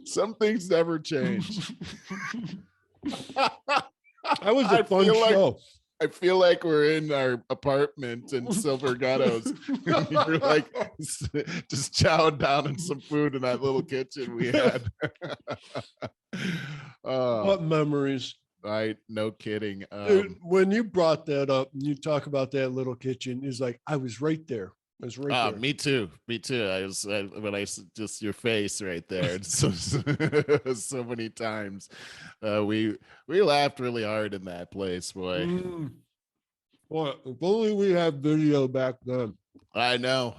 Some things never change. That was a fun show. I feel like we're in our apartment in Silver Ghettos. You're like just chowing down on some food in that little kitchen we had. What memories? No kidding. Dude, when you brought that up and you talk about that little kitchen, it's like I was right there. I was right there. Me too. When I just your face right there. So many times, we laughed really hard in that place, boy. Boy, if only we had video back then. I know.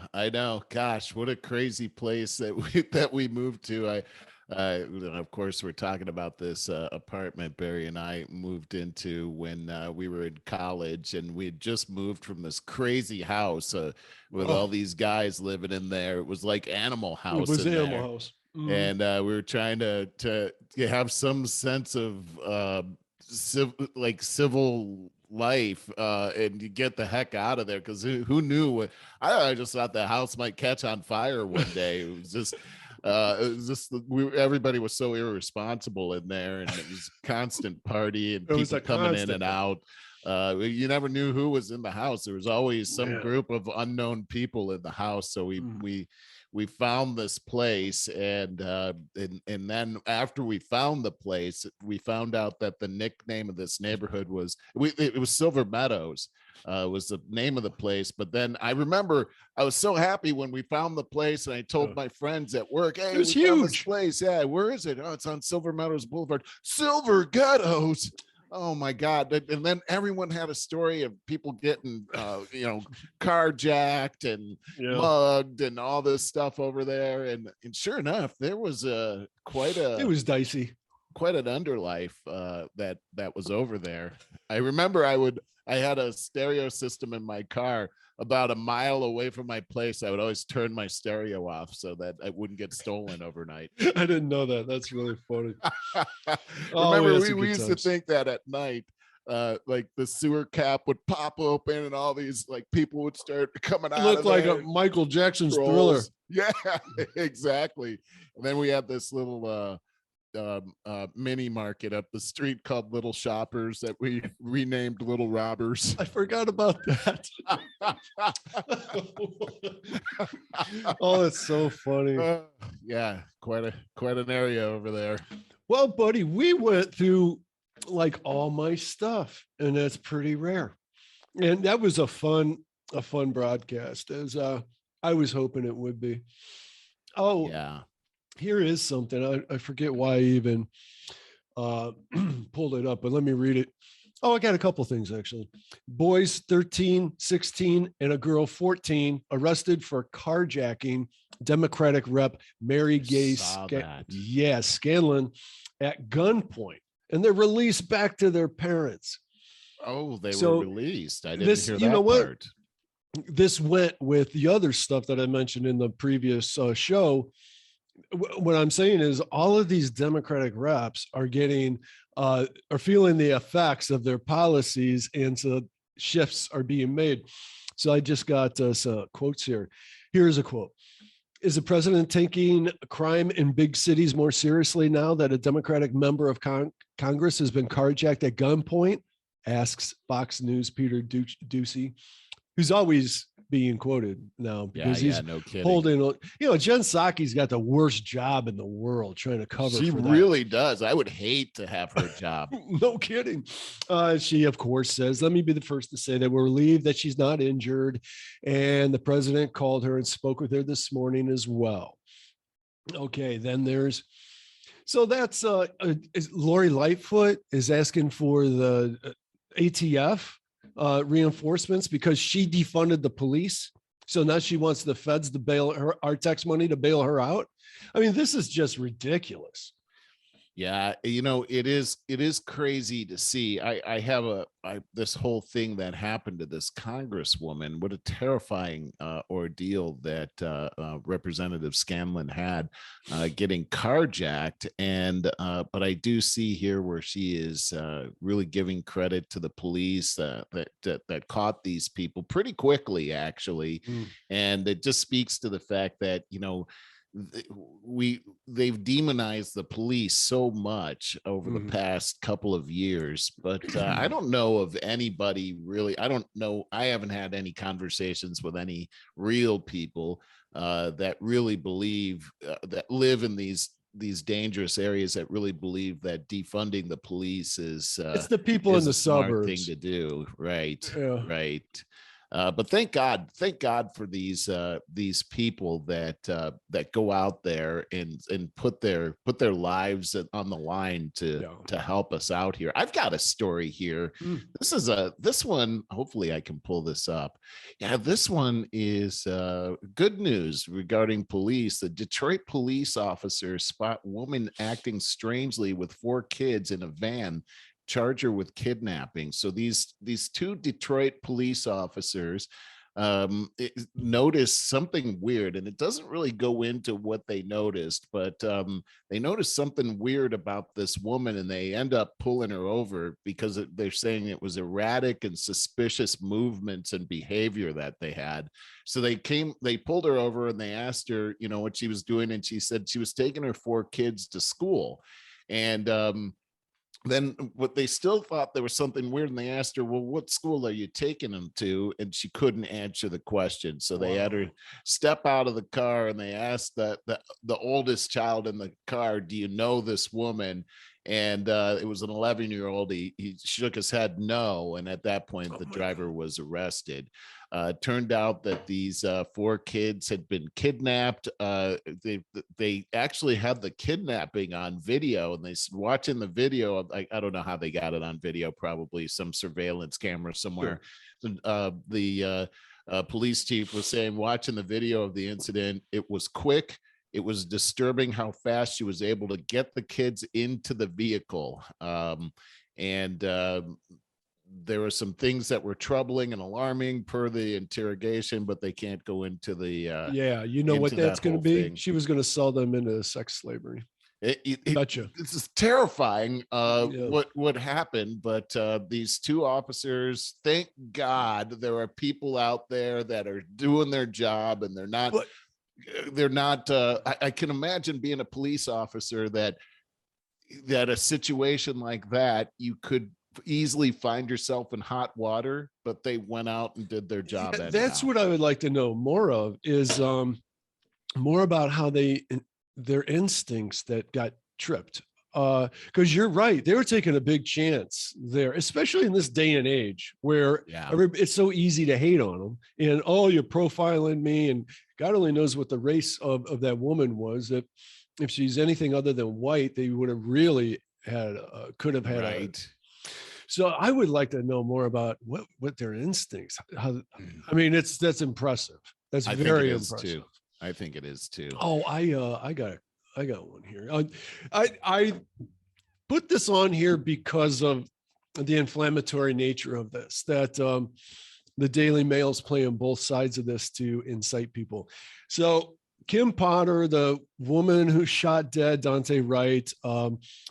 Gosh, what a crazy place that we moved to. Of course, we're talking about this apartment Barry and I moved into when we were in college, and we had just moved from this crazy house with all these guys living in there. It was like Animal House. It was Animal House. And we were trying to have some sense of civil life and you get the heck out of there, because who knew? I just thought the house might catch on fire one day. It was just everybody was so irresponsible in there, and it was constant party and people coming in and out. You never knew who was in the house. There was always some group of unknown people in the house. So we found this place, and then after we found the place, we found out that the nickname of this neighborhood was Silver Meadows. Was the name of the place. But then I remember I was so happy when we found the place, and I told my friends at work, "Hey, it's we found huge. this place. Yeah, where is it? Oh, it's on Silver Meadows Boulevard." Silver Ghettos. Oh my God. And then everyone had a story of people getting carjacked and mugged and all this stuff over there. And sure enough, there was it was dicey. Quite an underlife that was over there. I remember I had a stereo system in my car about a mile away from my place. I would always turn my stereo off so that it wouldn't get stolen overnight. I didn't know that. That's really funny. Remember, we used to think that at night, like the sewer cap would pop open and all these like people would start coming out. It looked like a Michael Jackson's Thriller. Yeah, exactly. And then we had this little mini market up the street called Little Shoppers that we renamed Little Robbers. I forgot about that. Oh, it's so funny. Yeah, quite an area over there. Well, buddy, we went through like all my stuff, and that's pretty rare. And that was a fun broadcast, as I was hoping it would be. Oh, yeah. Here is something. I forget why I even pulled it up, but let me read it. Oh, I got a couple things, actually. Boys 13, 16, and a girl 14 arrested for carjacking Democratic Rep Mary Gay Scanlon at gunpoint, and they're released back to their parents. Oh, they were released. I didn't hear that part. This went with the other stuff that I mentioned in the previous show. What I'm saying is all of these Democratic reps are getting are feeling the effects of their policies, and so shifts are being made. So I just got some quotes here. Here's a quote. Is the president taking crime in big cities more seriously now that a Democratic member of Congress has been carjacked at gunpoint? Asks Fox News' Peter Ducey, who's always being quoted now because he's no kidding. Holding, Jen Psaki's got the worst job in the world trying to cover. She really does. I would hate to have her job. No kidding. She, of course, says, let me be the first to say that we're relieved that she's not injured. And the president called her and spoke with her this morning as well. Okay, then that's Lori Lightfoot is asking for the ATF reinforcements because she defunded the police. So now she wants the feds to bail her, our tax money to bail her out. I mean, this is just ridiculous. Yeah, it is crazy to see. I have this whole thing that happened to this congresswoman. What a terrifying ordeal that Representative Scanlon had, getting carjacked. And but I do see here where she is really giving credit to the police that caught these people pretty quickly, actually. And it just speaks to the fact that they've demonized the police so much over the past couple of years, but I don't know of anybody really. I don't know. I haven't had any conversations with any real people that really believe that live in these dangerous areas, that really believe that defunding the police is it's the people in the smart thing suburbs to do. Right. Yeah. Right. But thank God for these people that go out there and put their lives on the line to help us out here. I've got a story here. This one. Hopefully, I can pull this up. Yeah, this one is good news regarding police. The Detroit police officers spot woman acting strangely with 4 kids in a van, charge her with kidnapping. So these two Detroit police officers noticed something weird, and it doesn't really go into what they noticed, but they noticed something weird about this woman, and they end up pulling her over because they're saying it was erratic and suspicious movements and behavior that they had. So they pulled her over, and they asked her, what she was doing, and she said she was taking her 4 kids to school. And then what they still thought there was something weird, and they asked her, well, what school are you taking them to? And she couldn't answer the question. So they had her step out of the car, and they asked the oldest child in the car, do you know this woman? And it was an 11-year-old. He shook his head no. And at that point, the driver was arrested. Turned out that these 4 kids had been kidnapped. They actually had the kidnapping on video, and they said, watching the video, I don't know how they got it on video, probably some surveillance camera somewhere. Sure. The police chief was saying, watching the video of the incident, it was quick. It was disturbing how fast she was able to get the kids into the vehicle. There were some things that were troubling and alarming per the interrogation, but they can't go into the what that's going to be thing. She was going to sell them into sex slavery. Gotcha. This is terrifying what happened, but these 2 officers, thank God there are people out there that are doing their job, and they're not I can imagine being a police officer that a situation like that, you could easily find yourself in hot water, but they went out and did their job. That's what I would like to know more of, is more about how their instincts that got tripped. Because you're right, they were taking a big chance there, especially in this day and age where it's so easy to hate on them, and you're profiling me, and God only knows what the race of that woman was. That if she's anything other than white, they would have really could have had So I would like to know more about what their instincts. That's impressive. That's very impressive too. I think it is too. Oh, I got one here. I put this on here because of the inflammatory nature of this. That the Daily Mail's playing both sides of this to incite people. So Kim Potter, the woman who shot dead Dante Wright,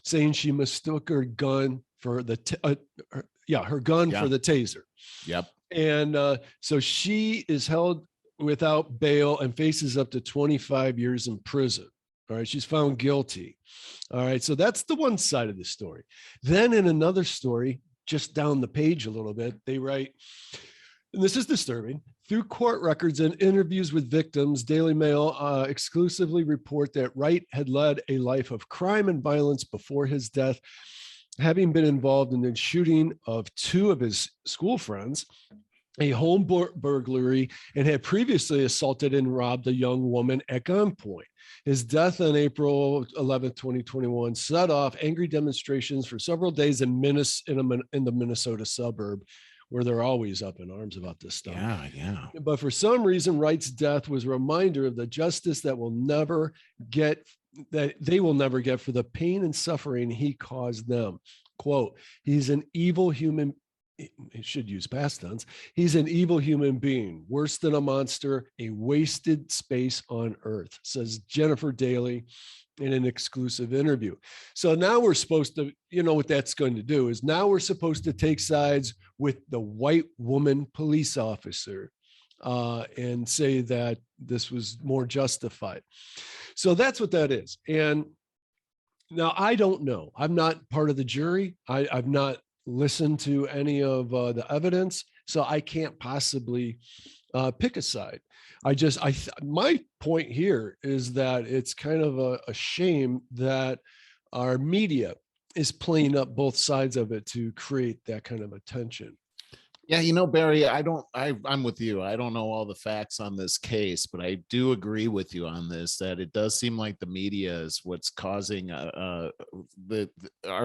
saying she mistook her gun for the her gun for the taser. Yep. And so she is held without bail and faces up to 25 years in prison. All right, she's found guilty. All right, so that's the one side of the story. Then in another story, just down the page a little bit, they write, and this is disturbing, through court records and interviews with victims, Daily Mail exclusively report that Wright had led a life of crime and violence before his death, having been involved in the shooting of 2 of his school friends, a home burglary, and had previously assaulted and robbed a young woman at gunpoint. His death on April 11th, 2021 set off angry demonstrations for several days in the Minnesota suburb, where they're always up in arms about this stuff. Yeah. But for some reason, Wright's death was a reminder of the justice that will never get that they will never get for the pain and suffering he caused them. Quote, he's an evil human. It should use past tense. He's an evil human being, worse than a monster, a wasted space on earth, says Jennifer Daly in an exclusive interview. So now we're supposed to, what that's going to do is now we're supposed to take sides with the white woman police officer and say that this was more justified. So that's what that is. And now I don't know. I'm not part of the jury. I've not listened to any of the evidence, so I can't possibly pick a side. My point here is that it's kind of a shame that our media is playing up both sides of it to create that kind of attention. Yeah, Barry, I'm with you. I don't know all the facts on this case, but I do agree with you on this, that it does seem like the media is what's causing our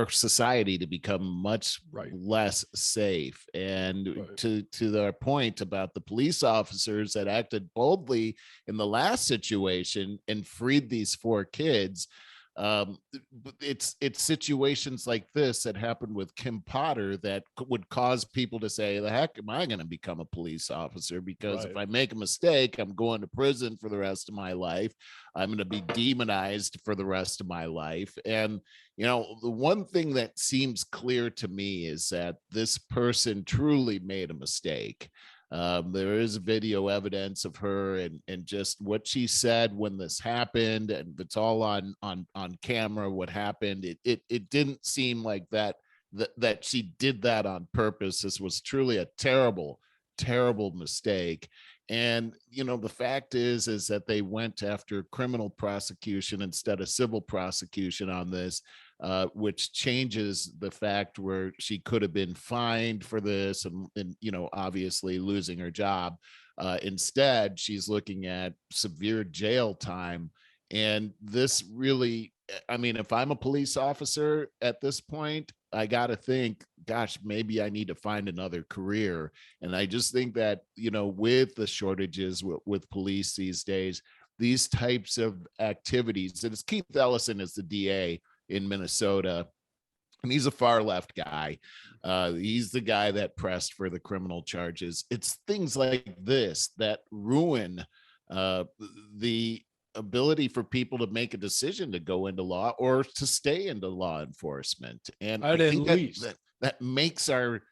society to become much less safe. And to their point about the police officers that acted boldly in the last situation and freed these 4 kids, it's situations like this that happened with Kim Potter that would cause people to say, the heck am I going to become a police officer? Because if I make a mistake, I'm going to prison for the rest of my life. I'm going to be demonized for the rest of my life. And, the one thing that seems clear to me is that this person truly made a mistake. There is video evidence of her and just what she said when this happened, and it's all on camera. What happened? It didn't seem like that she did that on purpose. This was truly a terrible mistake. And the fact is that they went after criminal prosecution instead of civil prosecution on this. Which changes the fact where she could have been fined for this and obviously losing her job. Instead, she's looking at severe jail time. And this really, if I'm a police officer at this point, I got to think, gosh, maybe I need to find another career. And I just think that, with the shortages with police these days, these types of activities, and it's Keith Ellison is the DA in Minnesota, and he's a far left guy. He's the guy that pressed for the criminal charges. It's things like this that ruin the ability for people to make a decision to go into law or to stay into law enforcement. And I think that makes our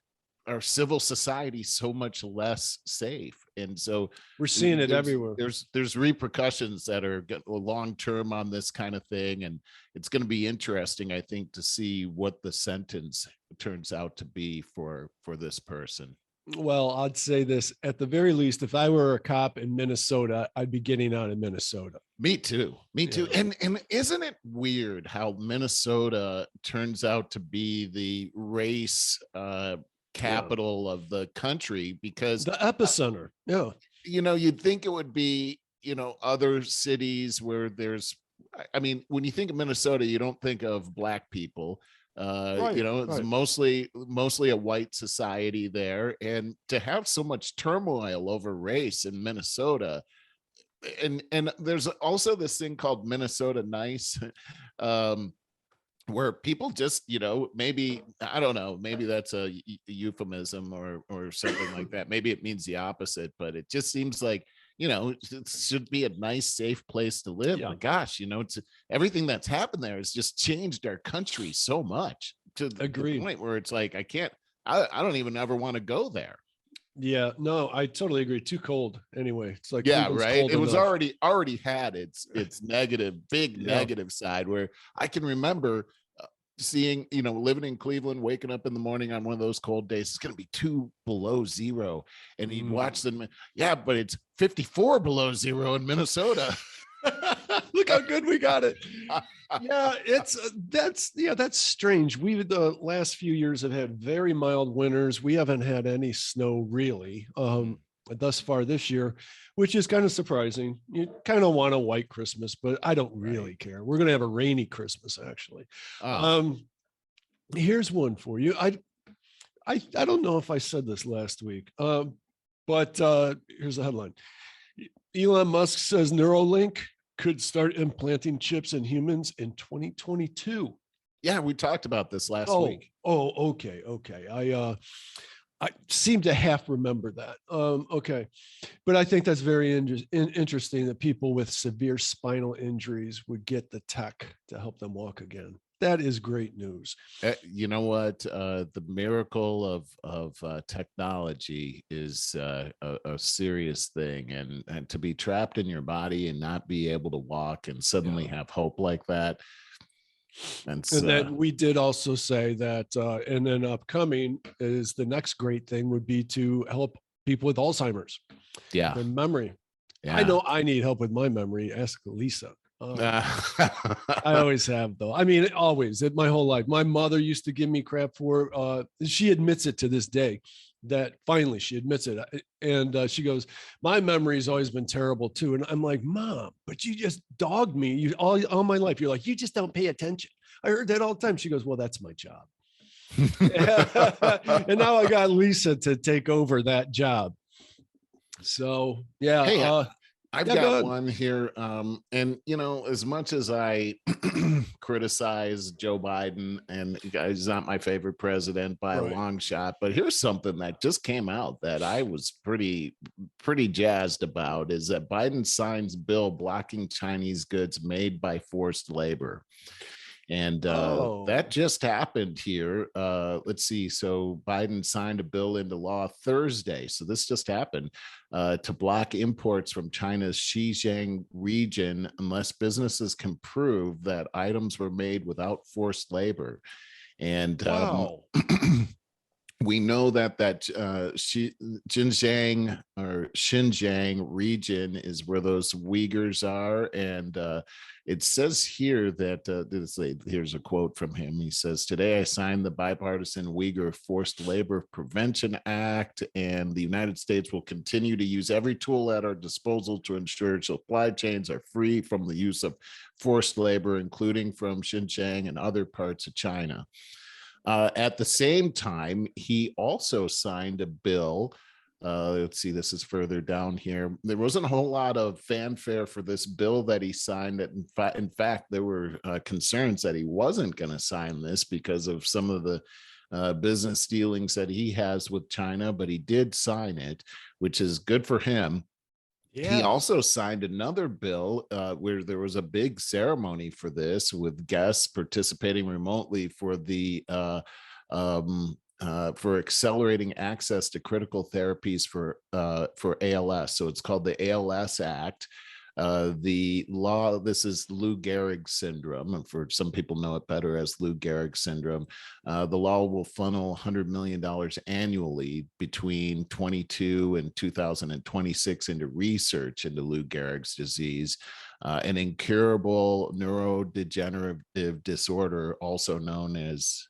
civil society so much less safe. And so we're seeing it everywhere. There's repercussions that are long term on this kind of thing, and it's going to be interesting, I think, to see what the sentence turns out to be for this person. Well, I'd say this, at the very least, if I were a cop in Minnesota, I'd be getting out of Minnesota. Me too. And isn't it weird how Minnesota turns out to be the race capital of the country? Because the epicenter. You'd think it would be, other cities where there's, when you think of Minnesota, you don't think of Black people. It's mostly a white society there, and to have so much turmoil over race in Minnesota, and there's also this thing called Minnesota Nice, where people just, maybe, I don't know, maybe that's a euphemism or something like that. Maybe it means the opposite, but it just seems like, it should be a nice, safe place to live. Yeah. But gosh, it's everything that's happened there has just changed our country so much to the point where it's like, I don't even ever want to go there. Yeah, no, I totally agree. Too cold anyway. It's like, yeah, right. It was already had its negative, negative side, where I can remember seeing, living in Cleveland, waking up in the morning on one of those cold days, it's going to be 2 below zero. And he'd watch them. Yeah, but it's 54 below zero in Minnesota. Look how good we got it. Yeah, that's strange. The last few years have had very mild winters. We haven't had any snow really thus far this year, which is kind of surprising. You kind of want a white Christmas, but I don't really care. We're going to have a rainy Christmas, actually. Here's one for you. I don't know if I said this last week, but here's the headline. Elon Musk says Neuralink could start implanting chips in humans in 2022. Yeah, we talked about this last week. Okay. I seem to half remember that. Okay. But I think that's very interesting that people with severe spinal injuries would get the tech to help them walk again. That is great news. You know what? The miracle of technology is a serious thing, and to be trapped in your body and not be able to walk and suddenly have hope like that. And then we did also say that, and then upcoming is the next great thing would be to help people with Alzheimer's. Yeah. And memory. Yeah. I know I need help with my memory. Ask Lisa. I always have, though. I mean, always, my whole life. My mother used to give me crap for, she admits it to this day, that finally she admits it. And she goes, my memory's always been terrible too. And I'm like, Mom, but you just dogged me all my life. You're like, you just don't pay attention. I heard that all the time. She goes, well, that's my job. And now I got Lisa to take over that job. So yeah. Hey, I've got one here. And you know, as much as I criticize Joe Biden, and he's not my favorite president by a long shot, but here's something that just came out that I was pretty jazzed about, is that Biden signs bill blocking Chinese goods made by forced labor. And that just happened here. Let's see. So Biden signed a bill into law Thursday. So this just happened to block imports from China's Xinjiang region unless businesses can prove that items were made without forced labor. And we know that Xinjiang region is where those Uyghurs are. And it says here that here's a quote from him. He says, today I signed the bipartisan Uyghur Forced Labor Prevention Act, and the United States will continue to use every tool at our disposal to ensure supply chains are free from the use of forced labor, including from Xinjiang and other parts of China. At the same time, he also signed a bill. Let's see, this is further down here. There wasn't a whole lot of fanfare for this bill that he signed. In fact, there were concerns that he wasn't going to sign this because of some of the business dealings that he has with China, but he did sign it, which is good for him. Yeah. He also signed another bill where there was a big ceremony for this, with guests participating remotely for the for accelerating access to critical therapies for ALS. So it's called the Als Act. The law, this is Lou Gehrig syndrome, and for some people know it better as Lou Gehrig syndrome. The law will funnel $100 million annually between 22 and 2026 into research into Lou Gehrig's disease, an incurable neurodegenerative disorder, also known as,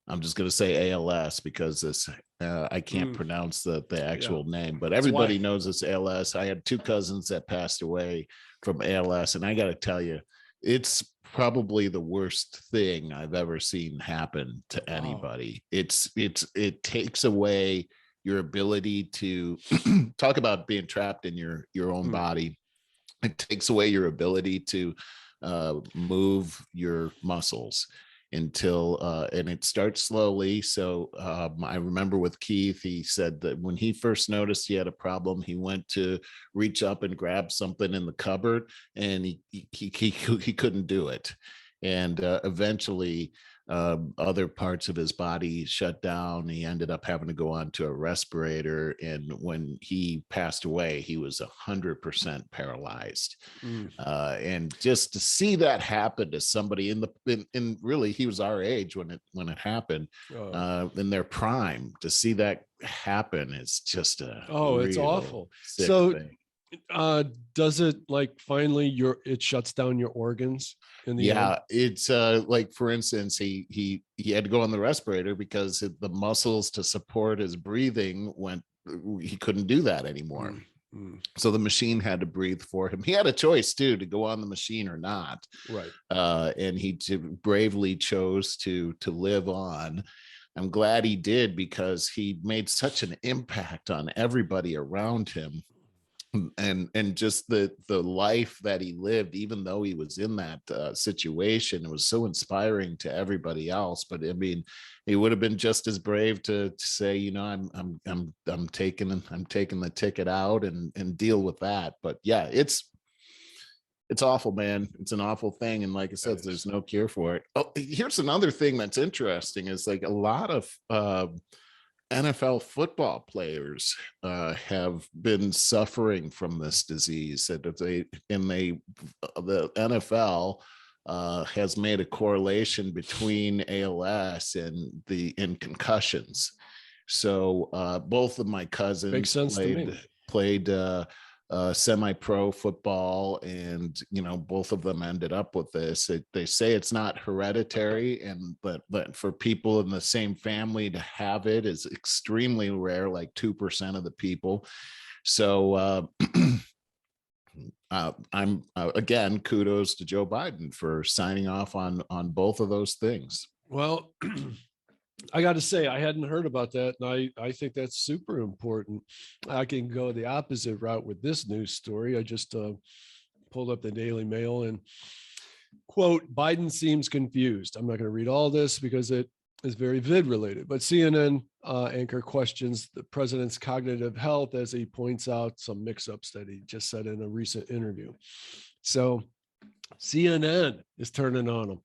I'm just going to say ALS because this I can't pronounce the actual name, but everybody knows it's ALS. I had two cousins that passed away from ALS, and I got to tell you, it's probably the worst thing I've ever seen happen to anybody. It takes away your ability to talk about being trapped in your own body. It takes away your ability to move your muscles until and it starts slowly. So I remember with Keith, he said that when he first noticed he had a problem, he went to reach up and grab something in the cupboard, and he couldn't do it. And eventually other parts of his body shut down. He ended up having to go onto a respirator, and when he passed away, he was 100% paralyzed. And just to see that happen to somebody in really, he was our age when it happened, in their prime, to see that happen is just it's awful. So thing. Does it, like, finally it shuts down your organs in the end? It's like, for instance, he had to go on the respirator because the muscles to support his breathing he couldn't do that anymore. So the machine had to breathe for him. He had a choice too, to go on the machine or not. Right. And he bravely chose to live on. I'm glad he did, because he made such an impact on everybody around him. and just the life that he lived, even though he was in that situation, it was so inspiring to everybody else. But I mean, he would have been just as brave to say, you know, I'm taking the ticket out and deal with that. But yeah, it's awful, man. It's an awful thing, and like I said, there's no cure for it. Oh, here's another thing that's interesting is like a lot of NFL football players have been suffering from this disease. That the NFL has made a correlation between ALS and concussions. So both of my cousins makes sense played semi-pro football, and you know, both of them ended up with this. They say it's not hereditary, and but for people in the same family to have it is extremely rare, like 2% of the people. So I'm again, kudos to Joe Biden for signing off on both of those things. Well, I got to say, I hadn't heard about that, and I think that's super important. I can go the opposite route with this news story. I just pulled up the Daily Mail and quote, Biden seems confused. I'm not going to read all this because it is very vid related, but CNN anchor questions the president's cognitive health as he points out some mix-ups that he just said in a recent interview. So CNN is turning on him.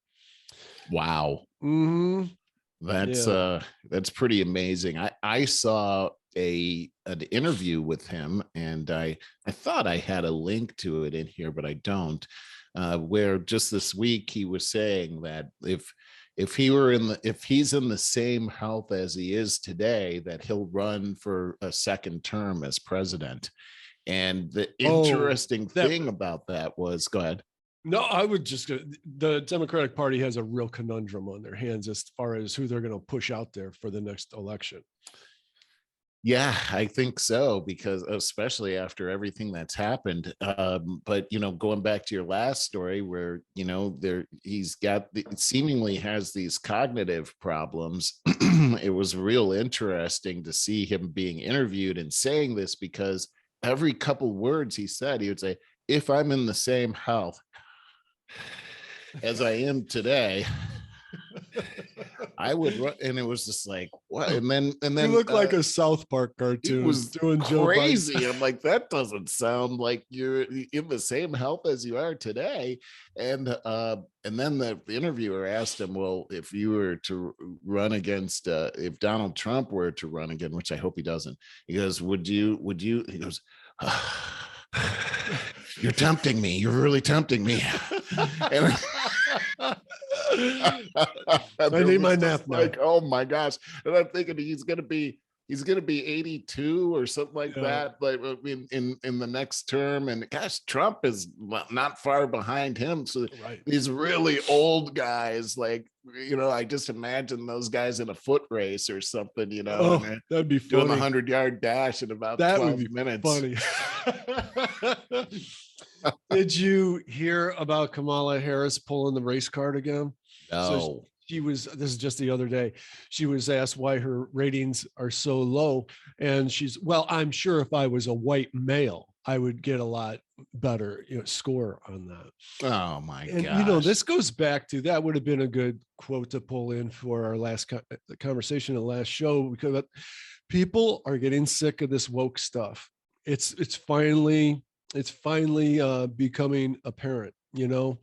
Wow. Mm-hmm. That's pretty amazing. I saw an interview with him, and I thought I had a link to it in here, but I don't. Where just this week he was saying that if he's in the same health as he is today, that he'll run for a second term as president. And the interesting thing about that was, go ahead. No, I would just go. The Democratic Party has a real conundrum on their hands as far as who they're going to push out there for the next election. Yeah, I think so, because especially after everything that's happened. But you know, going back to your last story, where you know he's seemingly has these cognitive problems. It was real interesting to see him being interviewed and saying this, because every couple words he said, he would say, "If I'm in the same health as I am today, I would run." And it was just like, what? And then you look like a South Park cartoon. It was doing crazy. I'm like, that doesn't sound like you're in the same health as you are today. And then the interviewer asked him, well, if you were to run against if Donald Trump were to run again, which I hope he doesn't, he goes, would you he goes, you're tempting me. You're really tempting me. And I need my nap now. Like, oh my gosh. And I'm thinking he's gonna be 82 or something like that, like in the next term. And gosh, Trump is not far behind him. So these really old guys, like, you know, I just imagine those guys in a foot race or something, you know, that'd be funny. Doing the 100-yard dash in about 12 minutes. Funny. Did you hear about Kamala Harris pulling the race card again? No. So this is just the other day, she was asked why her ratings are so low. And she's, well, I'm sure if I was a white male, I would get a lot better score on that. Oh my god. And you know, this goes back to, that would have been a good quote to pull in for our last conversation, the last show, because people are getting sick of this woke stuff. It's finally becoming apparent, you know.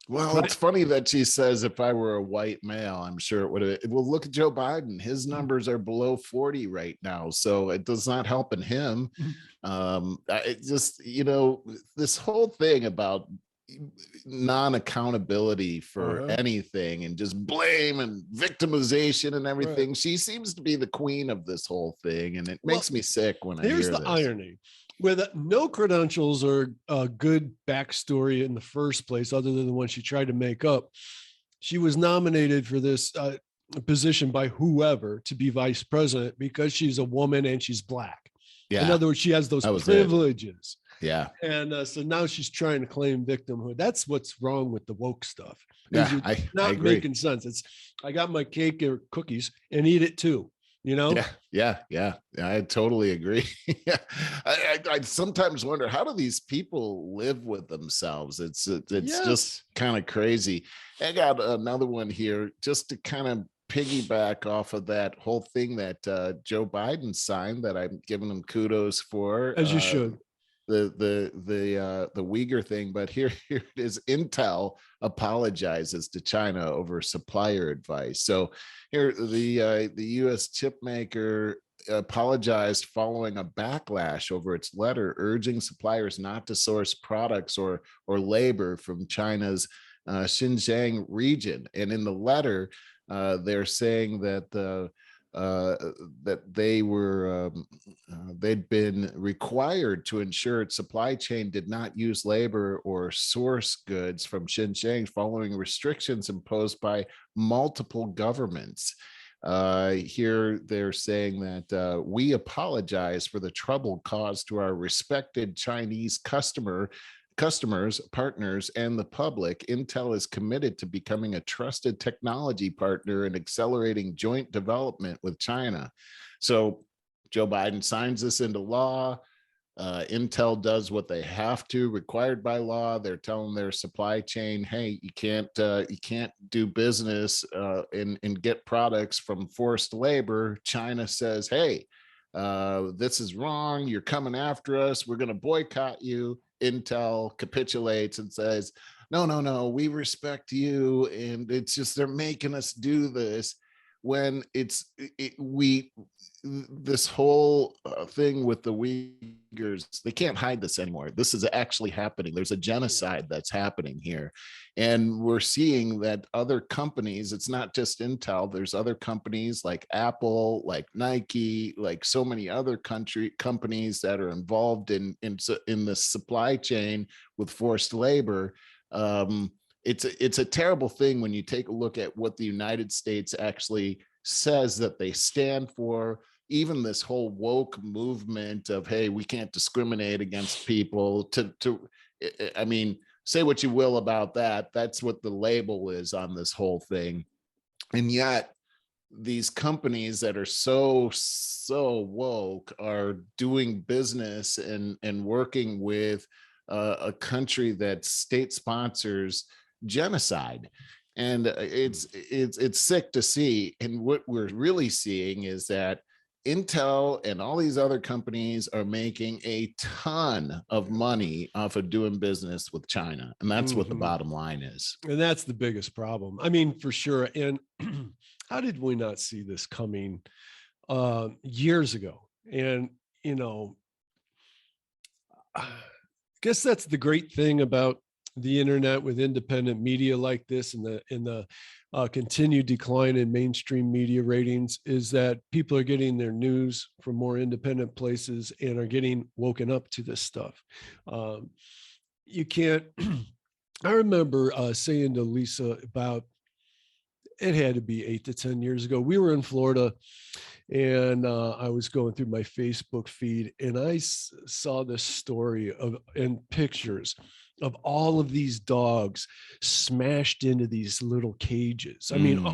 Well, it's funny that she says, if I were a white male, I'm sure it would have. Well, look at Joe Biden. His numbers are below 40 right now, so it does not help in him. It just, you know, this whole thing about non-accountability for anything and just blame and victimization and everything. She seems to be the queen of this whole thing, and it makes me sick when I hear this. Here's the irony. With no credentials or a good backstory in the first place, other than the one she tried to make up, she was nominated for this position by whoever to be vice president because she's a woman and she's black. Yeah. In other words, she has those privileges. Yeah. And so now she's trying to claim victimhood. That's what's wrong with the woke stuff. Yeah, I agree. Making sense. It's, I got my cake or cookies and eat it too. you know? Yeah. I totally agree. Yeah. I sometimes wonder, how do these people live with themselves? It's just kind of crazy. I got another one here just to kind of piggyback off of that whole thing that Joe Biden signed, that I'm giving him kudos for. As you should. The Uyghur thing, but here it is. Intel apologizes to China over supplier advice. So here, the U.S. chip maker apologized following a backlash over its letter urging suppliers not to source products or labor from China's Xinjiang region. And in the letter, they're saying that that they'd been required to ensure its supply chain did not use labor or source goods from Xinjiang following restrictions imposed by multiple governments. Here they're saying that we apologize for the trouble caused to our respected Chinese customers, partners, and the public. Intel is committed to becoming a trusted technology partner and accelerating joint development with China. So Joe Biden signs this into law. Intel does what they have to, required by law. They're telling their supply chain, hey, you can't do business and get products from forced labor. China says, hey, this is wrong. You're coming after us. We're going to boycott you. Intel capitulates and says, no, we respect you. And it's just, they're making us do this, when this whole thing with the Uyghurs, they can't hide this anymore. This is actually happening. There's a genocide that's happening here. And we're seeing that other companies, it's not just Intel, there's other companies like Apple, like Nike, like so many other companies that are involved in the supply chain with forced labor. It's a terrible thing when you take a look at what the United States actually says that they stand for. Even this whole woke movement of, hey, we can't discriminate against people, I mean, say what you will about that. That's what the label is on this whole thing. And yet these companies that are so woke are doing business and working with a country that state sponsors genocide. And it's sick to see. And what we're really seeing is that Intel and all these other companies are making a ton of money off of doing business with China. And that's what the bottom line is. And that's the biggest problem. I mean, for sure. And how did we not see this coming years ago? And, I guess that's the great thing about the internet with independent media like this, and the continued decline in mainstream media ratings, is that people are getting their news from more independent places and are getting woken up to this stuff. You can't, I remember saying to Lisa about, it had to be 8 to 10 years ago, we were in Florida, and I was going through my Facebook feed, and I saw this story and pictures of all of these dogs smashed into these little cages. I mean,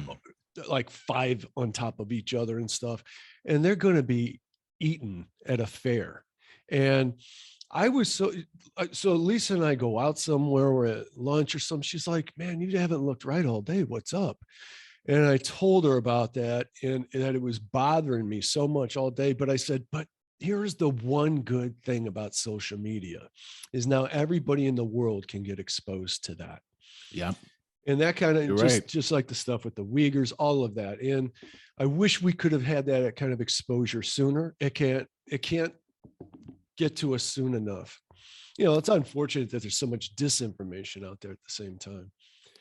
like 5 on top of each other and stuff. And they're going to be eaten at a fair. And I was so Lisa and I go out somewhere, we're at lunch or something. She's like, man, you haven't looked right all day. What's up? And I told her about that, and that it was bothering me so much all day. But I said, but here's the one good thing about social media, is now everybody in the world can get exposed to that. Yeah. And that kind of just like the stuff with the Uyghurs, all of that. And I wish we could have had that kind of exposure sooner. It can't get to us soon enough. It's unfortunate that there's so much disinformation out there at the same time.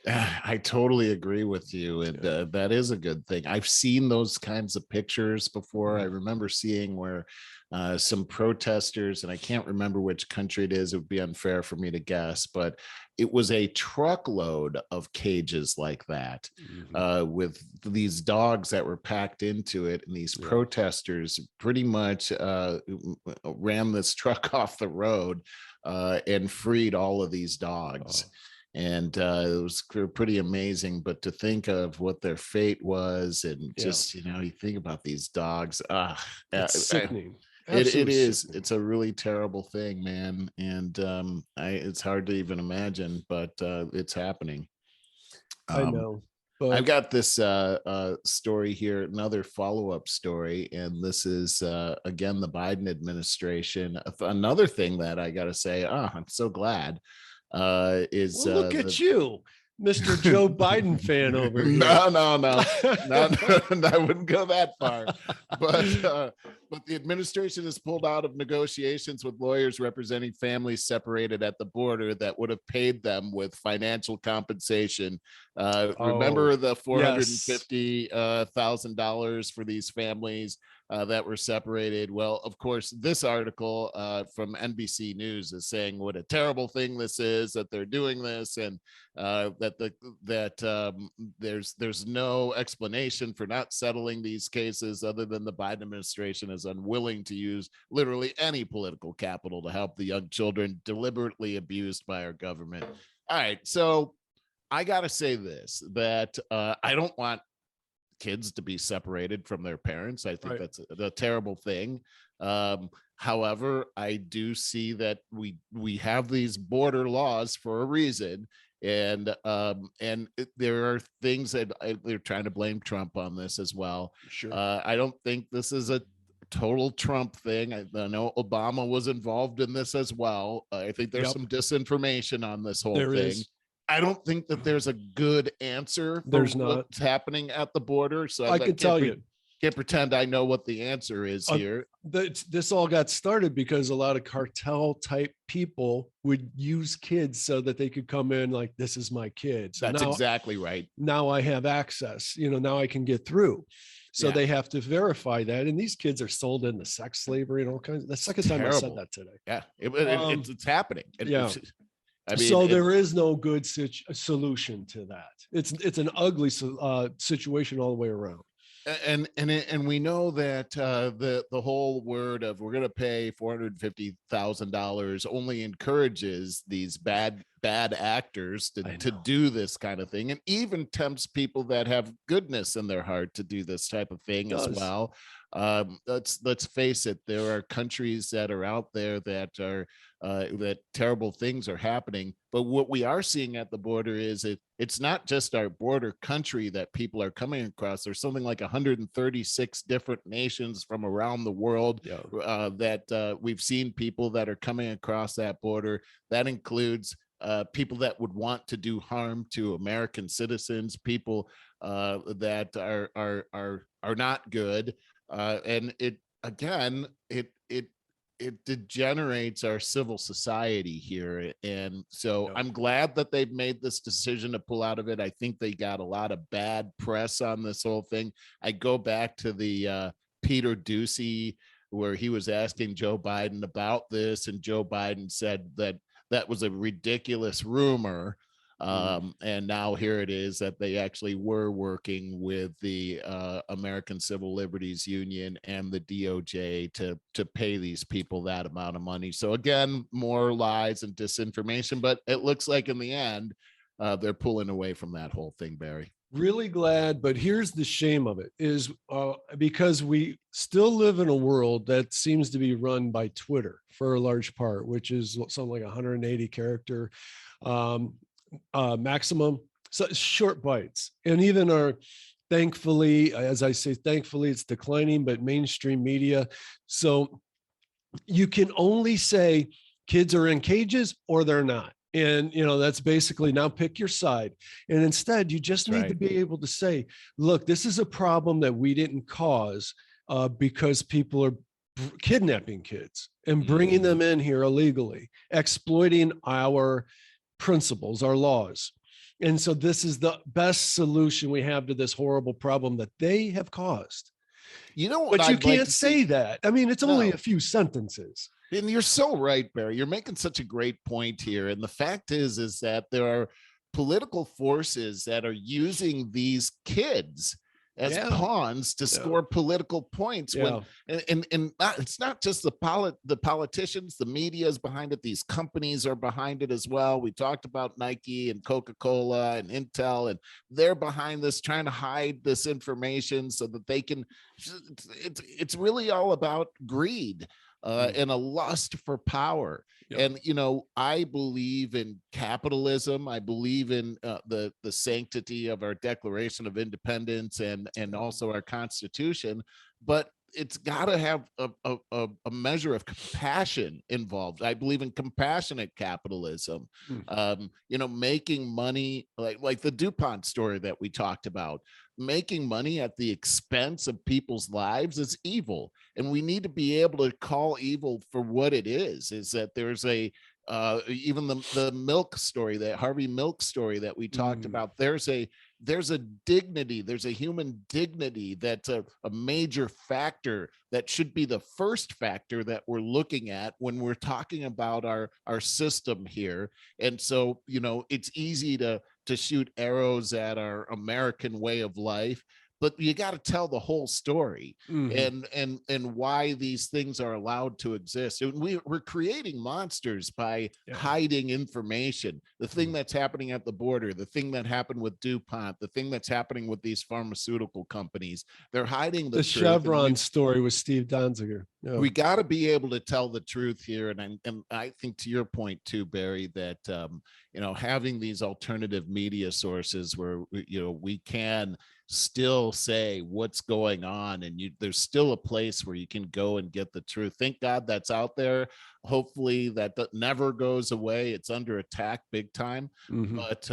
I totally agree with you. And that is a good thing. I've seen those kinds of pictures before. I remember seeing where some protesters, and I can't remember which country it is, it would be unfair for me to guess, but it was a truckload of cages like that, with these dogs that were packed into it. And these protesters pretty much ran this truck off the road and freed all of these dogs. and it was pretty amazing. But to think of what their fate was, and just you think about these dogs, it's sickening. It is. Sickening. It's a really terrible thing, man, and it's hard to even imagine, but it's happening. I know. But I've got this story here, another follow-up story, and this is again the Biden administration. Another thing that I got to say, I'm so glad is look at you, Mr. Joe Biden fan over here. No, I wouldn't go that far. But the administration has pulled out of negotiations with lawyers representing families separated at the border that would have paid them with financial compensation. Remember the $450,000 for these families that were separated? Well, of course, this article from NBC News is saying what a terrible thing this is, that they're doing this, and there's no explanation for not settling these cases other than the Biden administration is unwilling to use literally any political capital to help the young children deliberately abused by our government. All right, so I gotta say this, that I don't want kids to be separated from their parents. I think that's a terrible thing. However, I do see that we have these border laws for a reason. And there are things that they're trying to blame Trump on this as well. Sure. I don't think this is a total Trump thing. I know Obama was involved in this as well. I think there's some disinformation on this whole thing. I don't think that there's a good answer for what's happening at the border. So I can tell you. Can't pretend I know what the answer is here. This all got started because a lot of cartel type people would use kids so that they could come in like, this is my kid. So that's exactly right. Now I have access, now I can get through. So they have to verify that. And these kids are sold into sex slavery and all kinds. The second time I said that today. Yeah, it's happening. So there is no good solution to that. It's an ugly situation all the way around. And we know that the whole word of we're going to pay $450,000 only encourages these bad actors to do this kind of thing, and even tempts people that have goodness in their heart to do this type of thing as well. Let's face it, there are countries that are out there that are that terrible things are happening, but what we are seeing at the border is it's not just our border country that people are coming across. There's something like 136 different nations from around the world that we've seen people that are coming across that border. That includes people that would want to do harm to American citizens, people that are not good. And it degenerates our civil society here. And so I'm glad that they've made this decision to pull out of it. I think they got a lot of bad press on this whole thing. I go back to the Peter Doocy, where he was asking Joe Biden about this, and Joe Biden said that was a ridiculous rumor. And now here it is that they actually were working with the American Civil Liberties Union and the DOJ to pay these people that amount of money. So again, more lies and disinformation, but it looks like in the end, they're pulling away from that whole thing, Barry. Really glad, but here's the shame of it is because we still live in a world that seems to be run by Twitter for a large part, which is something like 180 character maximum, so short bites. And even thankfully, as I say, thankfully it's declining, but mainstream media. So you can only say kids are in cages or they're not. And, that's basically now pick your side. And instead, you just need to be able to say, look, this is a problem that we didn't cause because people are kidnapping kids and bringing them in here illegally, exploiting our principles, our laws. And so this is the best solution we have to this horrible problem that they have caused. But you can't say that. I mean, it's only a few sentences. And you're so right, Barry. You're making such a great point here. And the fact is that there are political forces that are using these kids as pawns to score political points. When and it's not just the politicians, the media is behind it. These companies are behind it as well. We talked about Nike and Coca-Cola and Intel, and they're behind this, trying to hide this information so that they can. It's really all about greed. And a lust for power. And, I believe in capitalism. I believe in the sanctity of our Declaration of Independence and also our Constitution. But it's got to have a measure of compassion involved. I believe in compassionate capitalism. Making money like the DuPont story that we talked about. Making money at the expense of people's lives is evil, and we need to be able to call evil for what it is that there's even the milk story, that Harvey Milk story that we talked about, there's a dignity, there's a human dignity that's a major factor that should be the first factor that we're looking at when we're talking about our system here. And so, it's easy to shoot arrows at our American way of life, but you got to tell the whole story and why these things are allowed to exist. And we're creating monsters by hiding information. The thing that's happening at the border, the thing that happened with DuPont, the thing that's happening with these pharmaceutical companies, they're hiding the Chevron story with Steve Donziger. We got to be able to tell the truth here. And I think, to your point too, Barry, that, having these alternative media sources where, we can still say what's going on, and there's still a place where you can go and get the truth. Thank God that's out there. Hopefully that never goes away. It's under attack big time, but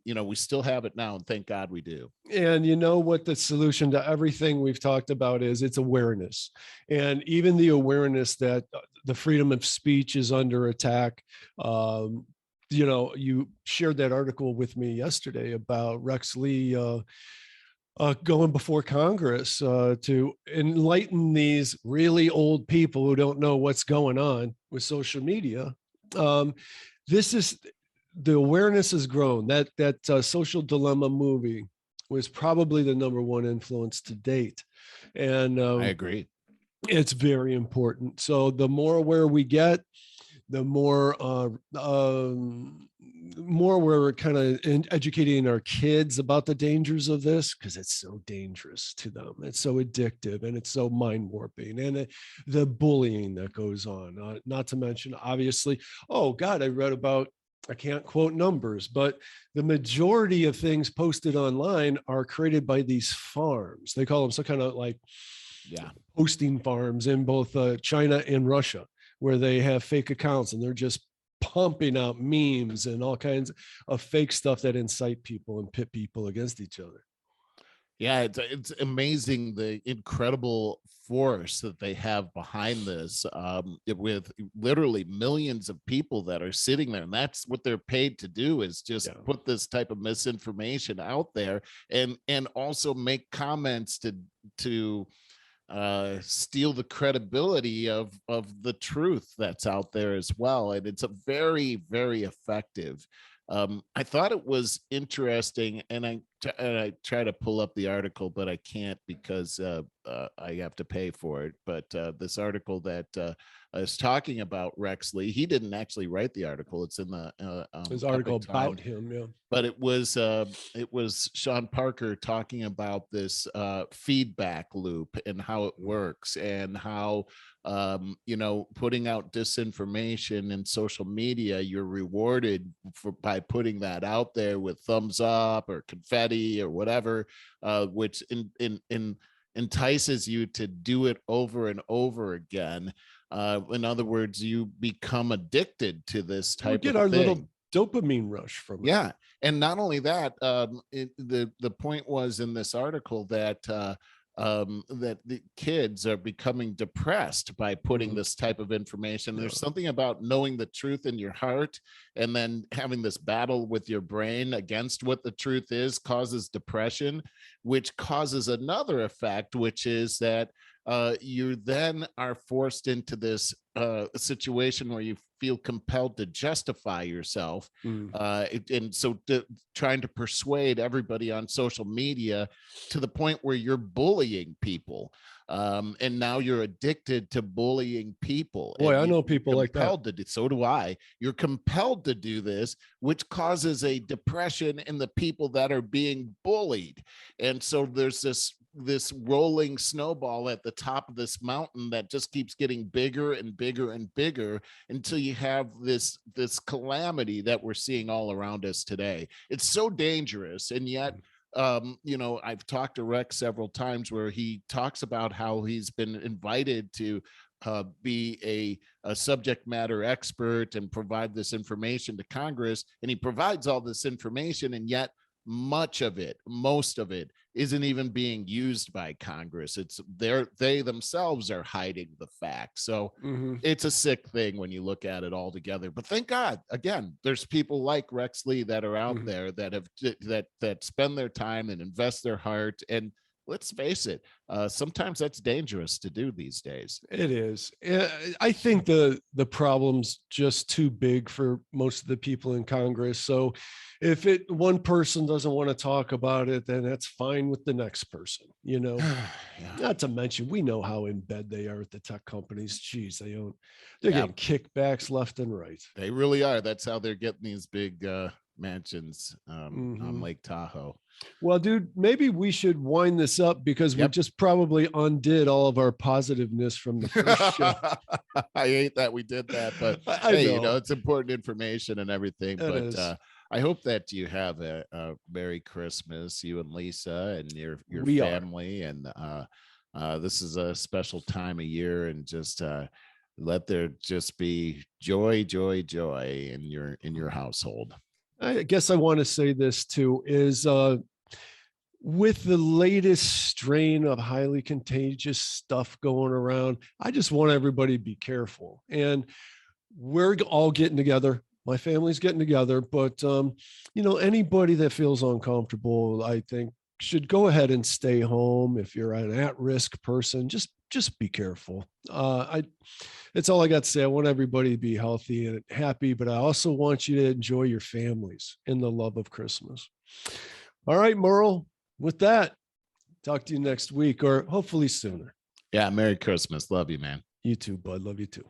we still have it now, and thank God we do. And what the solution to everything we've talked about is? It's awareness. And even the awareness that the freedom of speech is under attack. You shared that article with me yesterday about Rex Lee going before Congress to enlighten these really old people who don't know what's going on with social media. The awareness has grown. That Social Dilemma movie was probably the number one influence to date. And I agree. It's very important. So the more aware we get, the more we're kind of educating our kids about the dangers of this, because it's so dangerous to them. It's so addictive, and it's so mind warping, and the bullying that goes on, not to mention, obviously, oh God, I read about, I can't quote numbers, but the majority of things posted online are created by these farms. They call them some kind of posting farms in both China and Russia, where they have fake accounts and they're just pumping out memes and all kinds of fake stuff that incite people and pit people against each other. Yeah, it's amazing the incredible force that they have behind this, with literally millions of people that are sitting there, and that's what they're paid to do, is just put this type of misinformation out there, and also make comments to steal the credibility of the truth that's out there as well. And it's a very, very effective. I thought it was interesting, and I try to pull up the article, but I can't because I have to pay for it. But this article that is talking about Rex Lee, he didn't actually write the article. It's in the his article about him, yeah. But it was Sean Parker talking about this feedback loop and how it works, and how putting out disinformation in social media, you're rewarded by putting that out there with thumbs up or confetti or whatever, which entices you to do it over and over again. In other words, you become addicted to this type of thing. We get our little dopamine rush from it. Yeah. And not only that, the point was in this article that that the kids are becoming depressed by putting this type of information. There's something about knowing the truth in your heart and then having this battle with your brain against what the truth is causes depression, which causes another effect, which is that you then are forced into this situation where you feel compelled to justify yourself. And so trying to persuade everybody on social media to the point where you're bullying people. And now you're addicted to bullying people. Boy, I know people like that. So do I. You're compelled to do this, which causes a depression in the people that are being bullied. And so there's this rolling snowball at the top of this mountain that just keeps getting bigger and bigger and bigger until you have this calamity that we're seeing all around us today. It's so dangerous. And yet, I've talked to Rex several times where he talks about how he's been invited to be a subject matter expert and provide this information to Congress. And he provides all this information, and yet most of it isn't even being used by Congress. It's they themselves are hiding the facts. So it's a sick thing when you look at it all together. But thank God, again, there's people like Rex Lee that are out there that have that spend their time and invest their heart. And let's face it, sometimes that's dangerous to do these days. It is. I think the problem's just too big for most of the people in Congress. So if one person doesn't want to talk about it, then that's fine with the next person, Yeah. Not to mention, we know how in bed they are at the tech companies. Geez, they're getting kickbacks left and right. They really are. That's how they're getting these big mansions on Lake Tahoe. Well, dude, maybe we should wind this up because we just probably undid all of our positiveness from the first show. I hate that we did that, but hey, it's important information and everything. But I hope that you have a Merry Christmas, you and Lisa and your family. And this is a special time of year, and just let there just be joy in your household. I guess I want to say this too, is with the latest strain of highly contagious stuff going around, I just want everybody to be careful. And we're all getting together. My family's getting together, but anybody that feels uncomfortable, I think, should go ahead and stay home. If you're an at-risk person, just be careful. That's all I got to say. I want everybody to be healthy and happy, but I also want you to enjoy your families and the love of Christmas. All right, Merle, with that, talk to you next week or hopefully sooner. Yeah. Merry Christmas. Love you, man. You too, bud. Love you too.